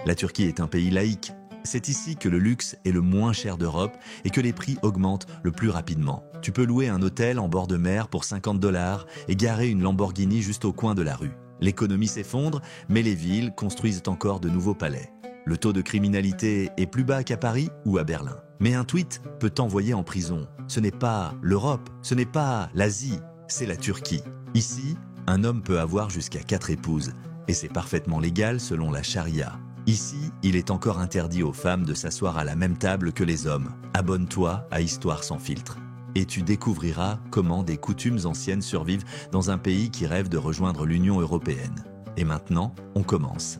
La Turquie est un pays laïque. C'est ici que le luxe est le moins cher d'Europe et que les prix augmentent le plus rapidement. Tu peux louer un hôtel en bord de mer pour 50 $ et garer une Lamborghini juste au coin de la rue. L'économie s'effondre, mais les villes construisent encore de nouveaux palais. Le taux de criminalité est plus bas qu'à Paris ou à Berlin. Mais un tweet peut t'envoyer en prison. Ce n'est pas l'Europe, ce n'est pas l'Asie, c'est la Turquie. Ici, un homme peut avoir jusqu'à 4 épouses, et c'est parfaitement légal selon la charia. Ici, il est encore interdit aux femmes de s'asseoir à la même table que les hommes. Abonne-toi à Histoire sans filtre. Et tu découvriras comment des coutumes anciennes survivent dans un pays qui rêve de rejoindre l'Union européenne. Et maintenant, on commence.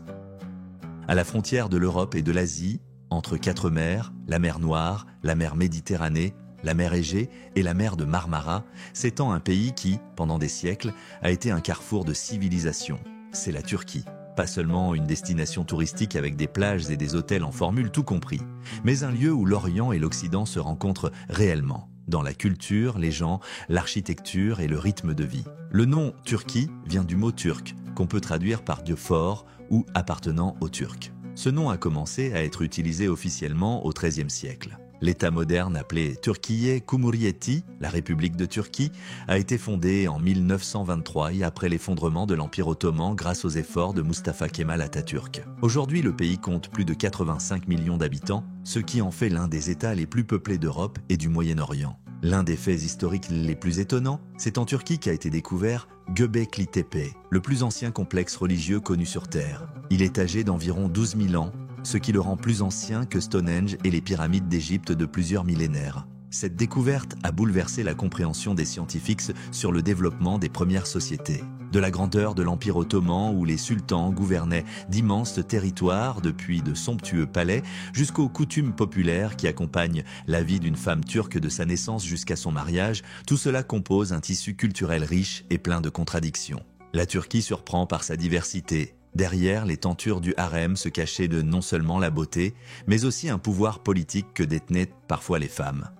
À la frontière de l'Europe et de l'Asie, entre 4 mers, la mer Noire, la mer Méditerranée, la mer Égée et la mer de Marmara, s'étend un pays qui, pendant des siècles, a été un carrefour de civilisation. C'est la Turquie. Pas seulement une destination touristique avec des plages et des hôtels en formule tout compris, mais un lieu où l'Orient et l'Occident se rencontrent réellement, dans la culture, les gens, l'architecture et le rythme de vie. Le nom Turquie vient du mot turc, qu'on peut traduire par Dieu fort ou appartenant aux Turcs. Ce nom a commencé à être utilisé officiellement au XIIIe siècle. L'État moderne appelé Türkiye Cumhuriyeti, la République de Turquie, a été fondé en 1923 et après l'effondrement de l'Empire ottoman grâce aux efforts de Mustafa Kemal Atatürk. Aujourd'hui, le pays compte plus de 85 millions d'habitants, ce qui en fait l'un des États les plus peuplés d'Europe et du Moyen-Orient. L'un des faits historiques les plus étonnants, c'est en Turquie qu'a été découvert Göbekli Tepe, le plus ancien complexe religieux connu sur Terre. Il est âgé d'environ 12 000 ans, ce qui le rend plus ancien que Stonehenge et les pyramides d'Égypte de plusieurs millénaires. Cette découverte a bouleversé la compréhension des scientifiques sur le développement des premières sociétés. De la grandeur de l'Empire ottoman où les sultans gouvernaient d'immenses territoires depuis de somptueux palais jusqu'aux coutumes populaires qui accompagnent la vie d'une femme turque de sa naissance jusqu'à son mariage, tout cela compose un tissu culturel riche et plein de contradictions. La Turquie surprend par sa diversité. Derrière les tentures du harem se cachait de non seulement la beauté, mais aussi un pouvoir politique que détenaient parfois les femmes.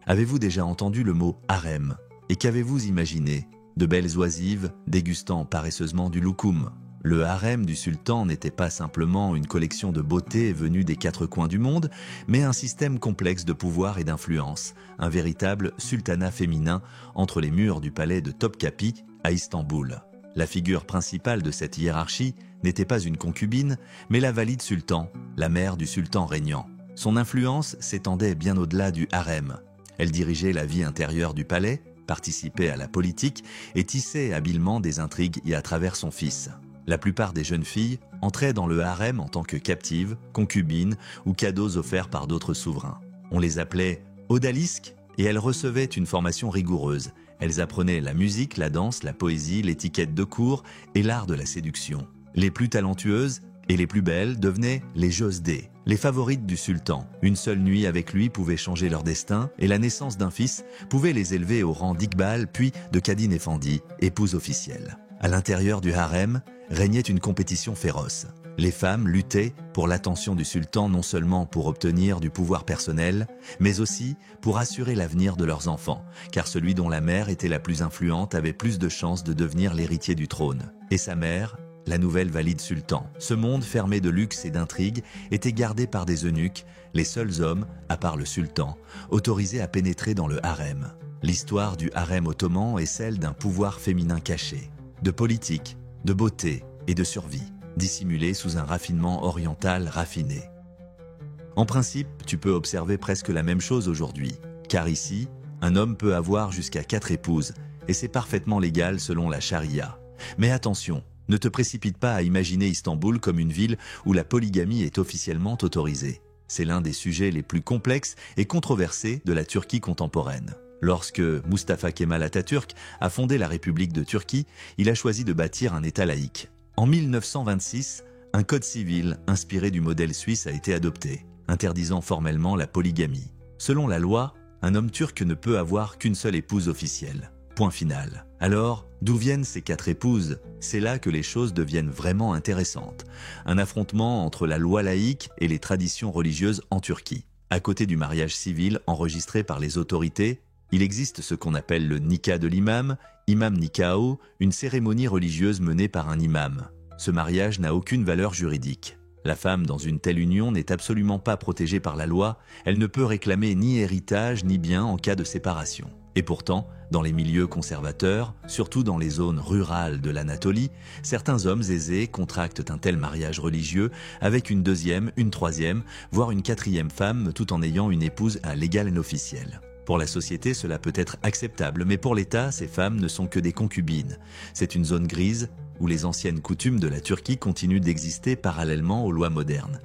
Avez-vous déjà entendu le mot harem? Et qu'avez-vous imaginé? De belles oisives dégustant paresseusement du loukoum. Le harem du sultan n'était pas simplement une collection de beauté venue des 4 coins du monde, mais un système complexe de pouvoir et d'influence, un véritable sultanat féminin entre les murs du palais de Topkapi à Istanbul. La figure principale de cette hiérarchie n'était pas une concubine, mais la valide sultan, la mère du sultan régnant. Son influence s'étendait bien au-delà du harem. Elle dirigeait la vie intérieure du palais, participait à la politique et tissait habilement des intrigues à travers son fils. La plupart des jeunes filles entraient dans le harem en tant que captives, concubines ou cadeaux offerts par d'autres souverains. On les appelait odalisques et elles recevaient une formation rigoureuse. Elles apprenaient la musique, la danse, la poésie, l'étiquette de cour et l'art de la séduction. Les plus talentueuses et les plus belles devenaient les Josdé, les favorites du sultan. Une seule nuit avec lui pouvait changer leur destin et la naissance d'un fils pouvait les élever au rang d'Iqbal puis de Kadine Effendi, épouse officielle. À l'intérieur du harem régnait une compétition féroce. Les femmes luttaient pour l'attention du sultan non seulement pour obtenir du pouvoir personnel, mais aussi pour assurer l'avenir de leurs enfants, car celui dont la mère était la plus influente avait plus de chances de devenir l'héritier du trône. Et sa mère, la nouvelle valide sultan. Ce monde fermé de luxe et d'intrigues était gardé par des eunuques, les seuls hommes, à part le sultan, autorisés à pénétrer dans le harem. L'histoire du harem ottoman est celle d'un pouvoir féminin caché, de politique, de beauté et de survie, dissimulé sous un raffinement oriental raffiné. En principe, tu peux observer presque la même chose aujourd'hui, car ici, un homme peut avoir jusqu'à 4 épouses, et c'est parfaitement légal selon la charia. Mais attention, ne te précipite pas à imaginer Istanbul comme une ville où la polygamie est officiellement autorisée. C'est l'un des sujets les plus complexes et controversés de la Turquie contemporaine. Lorsque Mustafa Kemal Atatürk a fondé la République de Turquie, il a choisi de bâtir un État laïque. En 1926, un code civil inspiré du modèle suisse a été adopté, interdisant formellement la polygamie. Selon la loi, un homme turc ne peut avoir qu'une seule épouse officielle. Point final. Alors, d'où viennent ces 4 épouses? C'est là que les choses deviennent vraiment intéressantes. Un affrontement entre la loi laïque et les traditions religieuses en Turquie. À côté du mariage civil enregistré par les autorités, il existe ce qu'on appelle le nikah de l'imam, imam nikao, une cérémonie religieuse menée par un imam. Ce mariage n'a aucune valeur juridique. La femme dans une telle union n'est absolument pas protégée par la loi, elle ne peut réclamer ni héritage ni bien en cas de séparation. Et pourtant, dans les milieux conservateurs, surtout dans les zones rurales de l'Anatolie, certains hommes aisés contractent un tel mariage religieux avec une deuxième, une troisième, voire une quatrième femme tout en ayant une épouse légale et officielle. Pour la société, cela peut être acceptable, mais pour l'État, ces femmes ne sont que des concubines. C'est une zone grise où les anciennes coutumes de la Turquie continuent d'exister parallèlement aux lois modernes.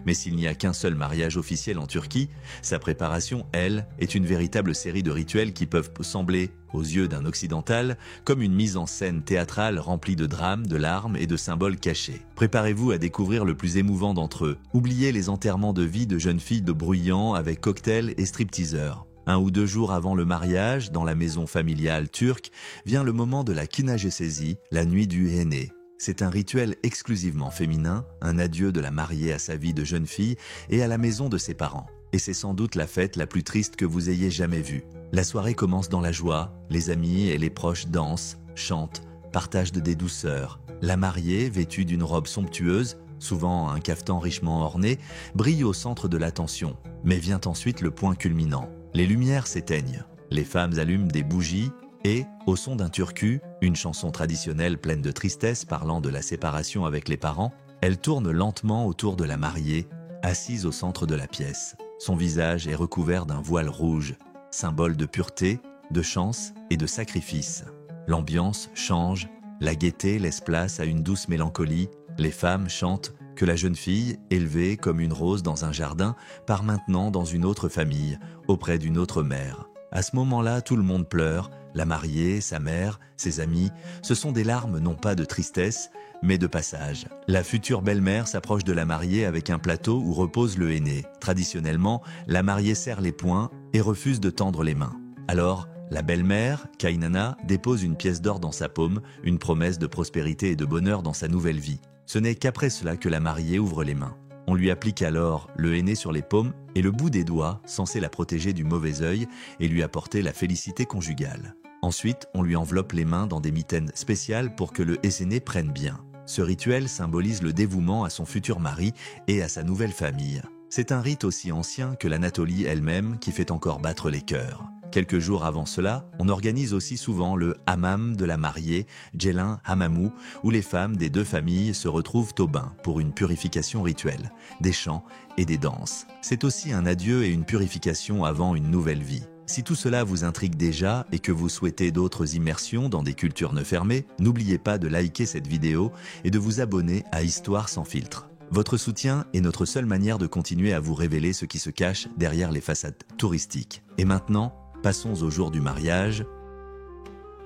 Mais s'il n'y a qu'un seul mariage officiel en Turquie, sa préparation, elle, est une véritable série de rituels qui peuvent sembler, aux yeux d'un occidental, comme une mise en scène théâtrale remplie de drames, de larmes et de symboles cachés. Préparez-vous à découvrir le plus émouvant d'entre eux. Oubliez les enterrements de vie de jeunes filles de bruyants avec cocktails et stripteaseurs. 1 ou 2 jours avant le mariage, dans la maison familiale turque, vient le moment de la kınagesesi, la nuit du henné. C'est un rituel exclusivement féminin, un adieu de la mariée à sa vie de jeune fille et à la maison de ses parents. Et c'est sans doute la fête la plus triste que vous ayez jamais vue. La soirée commence dans la joie, les amis et les proches dansent, chantent, partagent des douceurs. La mariée, vêtue d'une robe somptueuse, souvent un cafetan richement orné, brille au centre de l'attention. Mais vient ensuite le point culminant. Les lumières s'éteignent, les femmes allument des bougies et, au son d'un turku, une chanson traditionnelle pleine de tristesse parlant de la séparation avec les parents, elle tourne lentement autour de la mariée, assise au centre de la pièce. Son visage est recouvert d'un voile rouge, symbole de pureté, de chance et de sacrifice. L'ambiance change, la gaieté laisse place à une douce mélancolie, les femmes chantent que la jeune fille, élevée comme une rose dans un jardin, part maintenant dans une autre famille, auprès d'une autre mère. À ce moment-là, tout le monde pleure, la mariée, sa mère, ses amis, ce sont des larmes non pas de tristesse, mais de passage. La future belle-mère s'approche de la mariée avec un plateau où repose le henné. Traditionnellement, la mariée serre les poings et refuse de tendre les mains. Alors, la belle-mère, Kainana, dépose une pièce d'or dans sa paume, une promesse de prospérité et de bonheur dans sa nouvelle vie. Ce n'est qu'après cela que la mariée ouvre les mains. On lui applique alors le henné sur les paumes et le bout des doigts, censé la protéger du mauvais œil et lui apporter la félicité conjugale. Ensuite, on lui enveloppe les mains dans des mitaines spéciales pour que le henné prenne bien. Ce rituel symbolise le dévouement à son futur mari et à sa nouvelle famille. C'est un rite aussi ancien que l'Anatolie elle-même qui fait encore battre les cœurs. Quelques jours avant cela, on organise aussi souvent le hammam de la mariée, Ceylan Hamamı, où les femmes des deux familles se retrouvent au bain pour une purification rituelle, des chants et des danses. C'est aussi un adieu et une purification avant une nouvelle vie. Si tout cela vous intrigue déjà et que vous souhaitez d'autres immersions dans des cultures ne fermées, n'oubliez pas de liker cette vidéo et de vous abonner à Histoire sans filtre. Votre soutien est notre seule manière de continuer à vous révéler ce qui se cache derrière les façades touristiques. Et maintenant, passons au jour du mariage.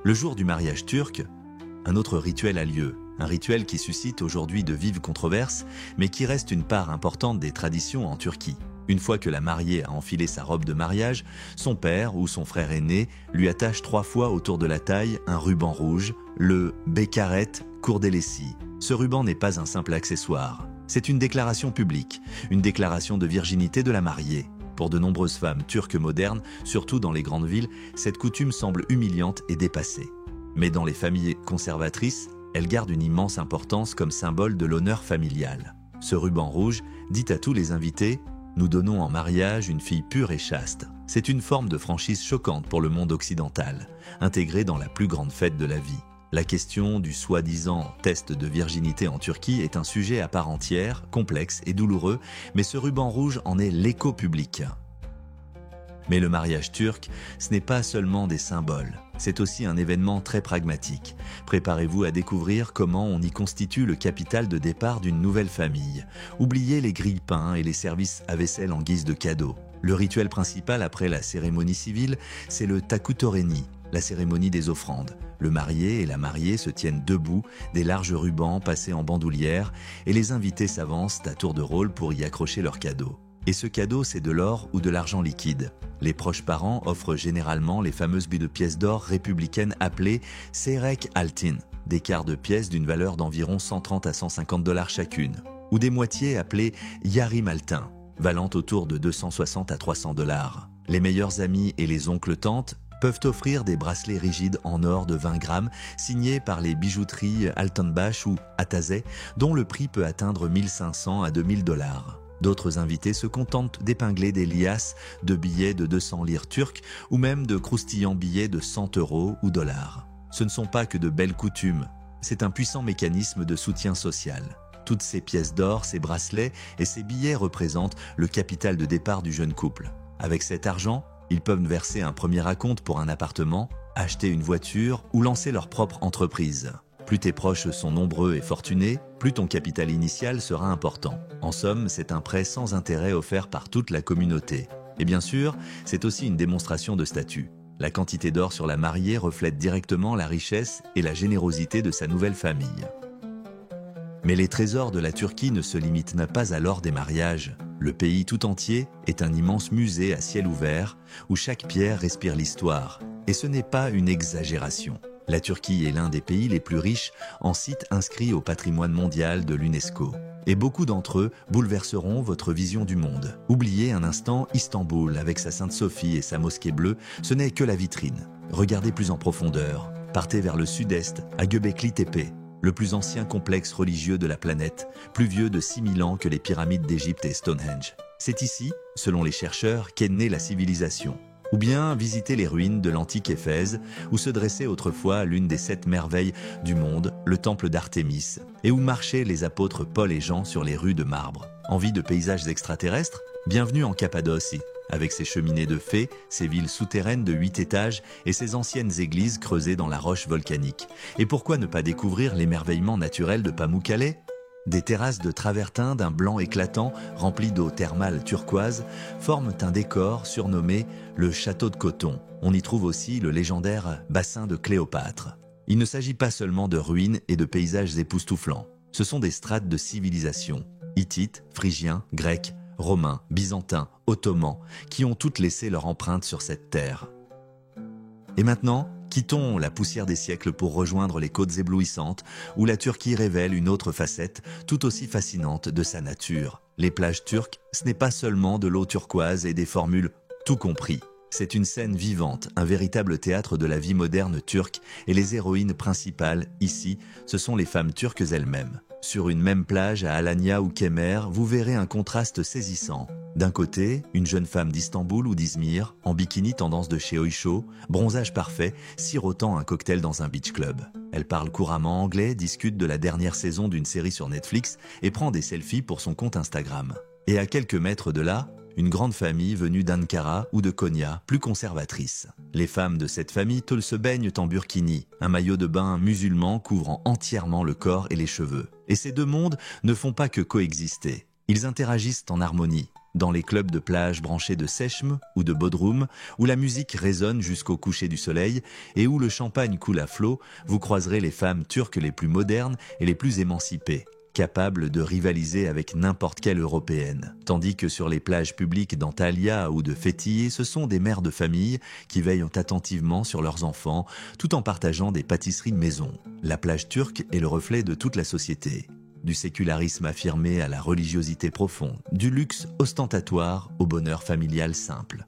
Le jour du mariage turc, un autre rituel a lieu. Un rituel qui suscite aujourd'hui de vives controverses, mais qui reste une part importante des traditions en Turquie. Une fois que la mariée a enfilé sa robe de mariage, son père ou son frère aîné lui attache 3 fois autour de la taille un ruban rouge, le Bekaret Kurdelesi. Ce ruban n'est pas un simple accessoire. C'est une déclaration publique, une déclaration de virginité de la mariée. Pour de nombreuses femmes turques modernes, surtout dans les grandes villes, cette coutume semble humiliante et dépassée. Mais dans les familles conservatrices, elle garde une immense importance comme symbole de l'honneur familial. Ce ruban rouge dit à tous les invités « Nous donnons en mariage une fille pure et chaste ». C'est une forme de franchise choquante pour le monde occidental, intégrée dans la plus grande fête de la vie. La question du soi-disant test de virginité en Turquie est un sujet à part entière, complexe et douloureux, mais ce ruban rouge en est l'écho public. Mais le mariage turc, ce n'est pas seulement des symboles, c'est aussi un événement très pragmatique. Préparez-vous à découvrir comment on y constitue le capital de départ d'une nouvelle famille. Oubliez les grille-pains et les services à vaisselle en guise de cadeau. Le rituel principal après la cérémonie civile, c'est le takutoreni, la cérémonie des offrandes. Le marié et la mariée se tiennent debout, des larges rubans passés en bandoulière, et les invités s'avancent à tour de rôle pour y accrocher leur cadeau. Et ce cadeau, c'est de l'or ou de l'argent liquide. Les proches parents offrent généralement les fameuses billes de pièces d'or républicaines appelées Seyrek Altın, des quarts de pièces d'une valeur d'environ 130 à 150 $ chacune, ou des moitiés appelées Yarım Altın, valant autour de 260 à 300 $. Les meilleurs amis et les oncles-tantes peuvent offrir des bracelets rigides en or de 20 grammes signés par les bijouteries Altenbach ou Atazeh, dont le prix peut atteindre 1500 à 2000 dollars. D'autres invités se contentent d'épingler des liasses de billets de 200 lires turques ou même de croustillants billets de 100 euros ou dollars. Ce ne sont pas que de belles coutumes, c'est un puissant mécanisme de soutien social. Toutes ces pièces d'or, ces bracelets et ces billets représentent le capital de départ du jeune couple. Avec cet argent, ils peuvent verser un premier acompte pour un appartement, acheter une voiture ou lancer leur propre entreprise. Plus tes proches sont nombreux et fortunés, plus ton capital initial sera important. En somme, c'est un prêt sans intérêt offert par toute la communauté. Et bien sûr, c'est aussi une démonstration de statut. La quantité d'or sur la mariée reflète directement la richesse et la générosité de sa nouvelle famille. Mais les trésors de la Turquie ne se limitent pas à l'or des mariages. Le pays tout entier est un immense musée à ciel ouvert où chaque pierre respire l'histoire. Et ce n'est pas une exagération. La Turquie est l'un des pays les plus riches en sites inscrits au patrimoine mondial de l'UNESCO. Et beaucoup d'entre eux bouleverseront votre vision du monde. Oubliez un instant Istanbul avec sa Sainte Sophie et sa mosquée bleue, ce n'est que la vitrine. Regardez plus en profondeur. Partez vers le sud-est, à Göbekli Tepe, le plus ancien complexe religieux de la planète, plus vieux de 6000 ans que les pyramides d'Égypte et Stonehenge. C'est ici, selon les chercheurs, qu'est née la civilisation. Ou bien visiter les ruines de l'antique Éphèse, où se dressait autrefois l'une des 7 merveilles du monde, le temple d'Artémis, et où marchaient les apôtres Paul et Jean sur les rues de marbre. Envie de paysages extraterrestres? Bienvenue en Cappadoce, avec ses cheminées de fées, ses villes souterraines de 8 étages et ses anciennes églises creusées dans la roche volcanique. Et pourquoi ne pas découvrir l'émerveillement naturel de Pamukkale? Des terrasses de travertin d'un blanc éclatant, remplies d'eau thermale turquoise, forment un décor surnommé le Château de Coton. On y trouve aussi le légendaire bassin de Cléopâtre. Il ne s'agit pas seulement de ruines et de paysages époustouflants. Ce sont des strates de civilisation. Hittites, Phrygiens, Grecs, Romains, Byzantins, Ottomans, qui ont toutes laissé leur empreinte sur cette terre. Et maintenant, quittons la poussière des siècles pour rejoindre les côtes éblouissantes où la Turquie révèle une autre facette tout aussi fascinante de sa nature. Les plages turques, ce n'est pas seulement de l'eau turquoise et des formules « tout compris ». C'est une scène vivante, un véritable théâtre de la vie moderne turque et les héroïnes principales, ici, ce sont les femmes turques elles-mêmes. Sur une même plage à Alanya ou Kemer, vous verrez un contraste saisissant. D'un côté, une jeune femme d'Istanbul ou d'Izmir, en bikini tendance de chez Oysho, bronzage parfait, sirotant un cocktail dans un beach club. Elle parle couramment anglais, discute de la dernière saison d'une série sur Netflix et prend des selfies pour son compte Instagram. Et à quelques mètres de là, une grande famille venue d'Ankara ou de Konya, plus conservatrice. Les femmes de cette famille se baignent en burkini, un maillot de bain musulman couvrant entièrement le corps et les cheveux. Et ces deux mondes ne font pas que coexister. Ils interagissent en harmonie. Dans les clubs de plage branchés de Çeşme ou de Bodrum, où la musique résonne jusqu'au coucher du soleil et où le champagne coule à flot, vous croiserez les femmes turques les plus modernes et les plus émancipées, capables de rivaliser avec n'importe quelle européenne. Tandis que sur les plages publiques d'Antalya ou de Fethiye, ce sont des mères de famille qui veillent attentivement sur leurs enfants tout en partageant des pâtisseries de maison. La plage turque est le reflet de toute la société. Du sécularisme affirmé à la religiosité profonde, du luxe ostentatoire au bonheur familial simple.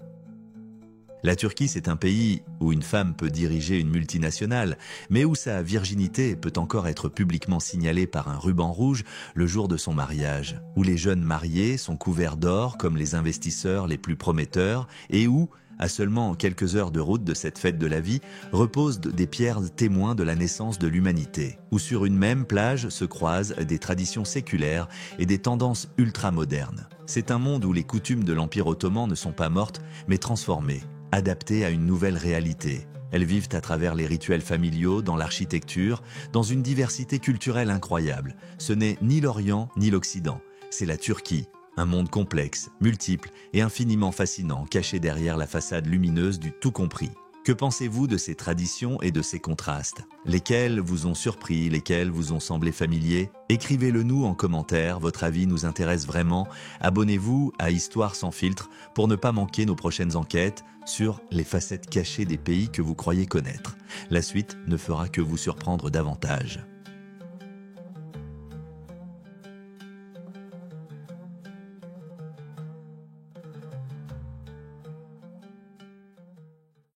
La Turquie, c'est un pays où une femme peut diriger une multinationale, mais où sa virginité peut encore être publiquement signalée par un ruban rouge le jour de son mariage, où les jeunes mariés sont couverts d'or comme les investisseurs les plus prometteurs, et où, à seulement quelques heures de route de cette fête de la vie, reposent des pierres témoins de la naissance de l'humanité, où sur une même plage se croisent des traditions séculaires et des tendances ultramodernes. C'est un monde où les coutumes de l'Empire ottoman ne sont pas mortes, mais transformées, adaptées à une nouvelle réalité. Elles vivent à travers les rituels familiaux, dans l'architecture, dans une diversité culturelle incroyable. Ce n'est ni l'Orient ni l'Occident, c'est la Turquie. Un monde complexe, multiple et infiniment fascinant, caché derrière la façade lumineuse du tout compris. Que pensez-vous de ces traditions et de ces contrastes? Lesquels vous ont surpris, lesquels vous ont semblé familiers? Écrivez-le nous en commentaire, votre avis nous intéresse vraiment. Abonnez-vous à Histoire sans filtre pour ne pas manquer nos prochaines enquêtes sur les facettes cachées des pays que vous croyez connaître. La suite ne fera que vous surprendre davantage.